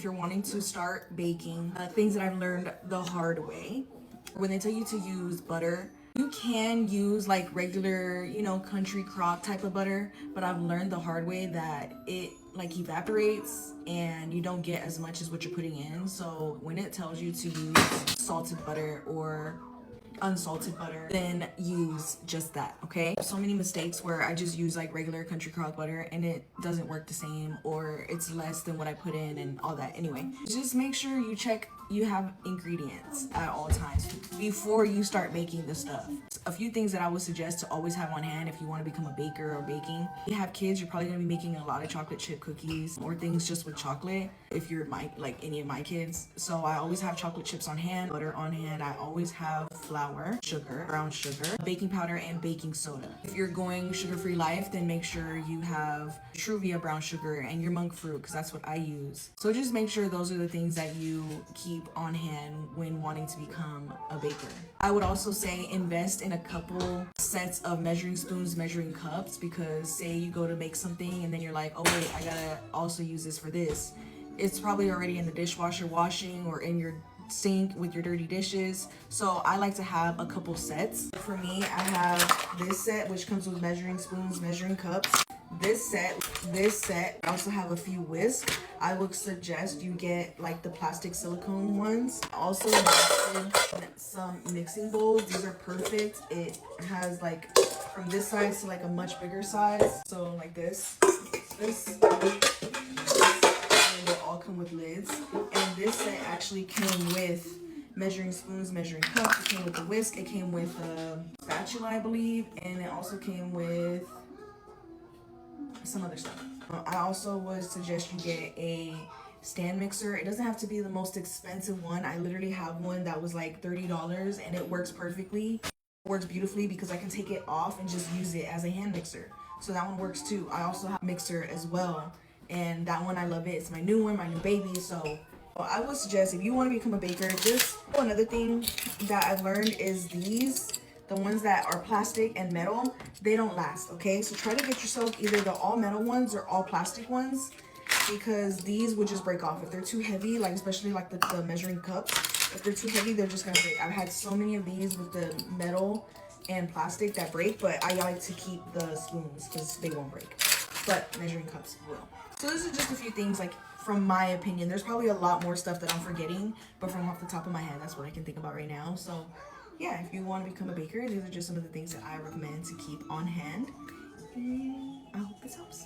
you're wanting to start baking, things that I've learned the hard way, when they tell you to use butter, you can use like regular, you know, country crock type of butter, but I've learned the hard way that it like evaporates and you don't get as much as what you're putting in. So when it tells you to use salted butter or unsalted butter, then use just that, okay? So many mistakes where I just use like regular country crock butter and it doesn't work the same, or it's less than what I put in and all that. Anyway, just make sure you check you have ingredients at all times before you start making the stuff. A few things that I would suggest to always have on hand if you want to become a baker or baking. If you have kids, you're probably going to be making a lot of chocolate chip cookies or things just with chocolate if you're like any of my kids. So I always have chocolate chips on hand, butter on hand. I always have flour, sugar, brown sugar, baking powder, and baking soda. If you're going sugar-free life, then make sure you have Truvia brown sugar and your monk fruit, because that's what I use. So just make sure those are the things that you keep on hand when wanting to become a baker. I would also say invest in a couple sets of measuring spoons, measuring cups, because say you go to make something and then you're like, oh wait, I gotta also use this for this. It's probably already in the dishwasher washing or in your sink with your dirty dishes. So I like to have a couple sets. For me, I have this set which comes with measuring spoons, measuring cups. This set. I also have a few whisks. I would suggest you get like the plastic silicone ones. Also some mixing bowls. These are perfect. It has like from this size to like a much bigger size. So like this, and they all come with lids. And this set actually came with measuring spoons, measuring cups. It came with the whisk. It came with a spatula, I believe, and it also came with some other stuff. I also would suggest you get a stand mixer. It doesn't have to be the most expensive one. I literally have one that was like $30 and it works perfectly. It works beautifully because I can take it off and just use it as a hand mixer. So that one works too. I also have a mixer as well, and that one I love it. It's my new one, my new baby. So I would suggest if you want to become a baker, just another thing that I've learned is the ones that are plastic and metal, they don't last, okay? So try to get yourself either the all metal ones or all plastic ones, because these would just break off. If they're too heavy, like especially like the measuring cups, if they're too heavy, they're just gonna break. I've had so many of these with the metal and plastic that break, but I like to keep the spoons because they won't break. But measuring cups will. So this is just a few things, like from my opinion. There's probably a lot more stuff that I'm forgetting, but from off the top of my head, that's what I can think about right now. So yeah, if you want to become a baker, these are just some of the things that I recommend to keep on hand. And I hope this helps.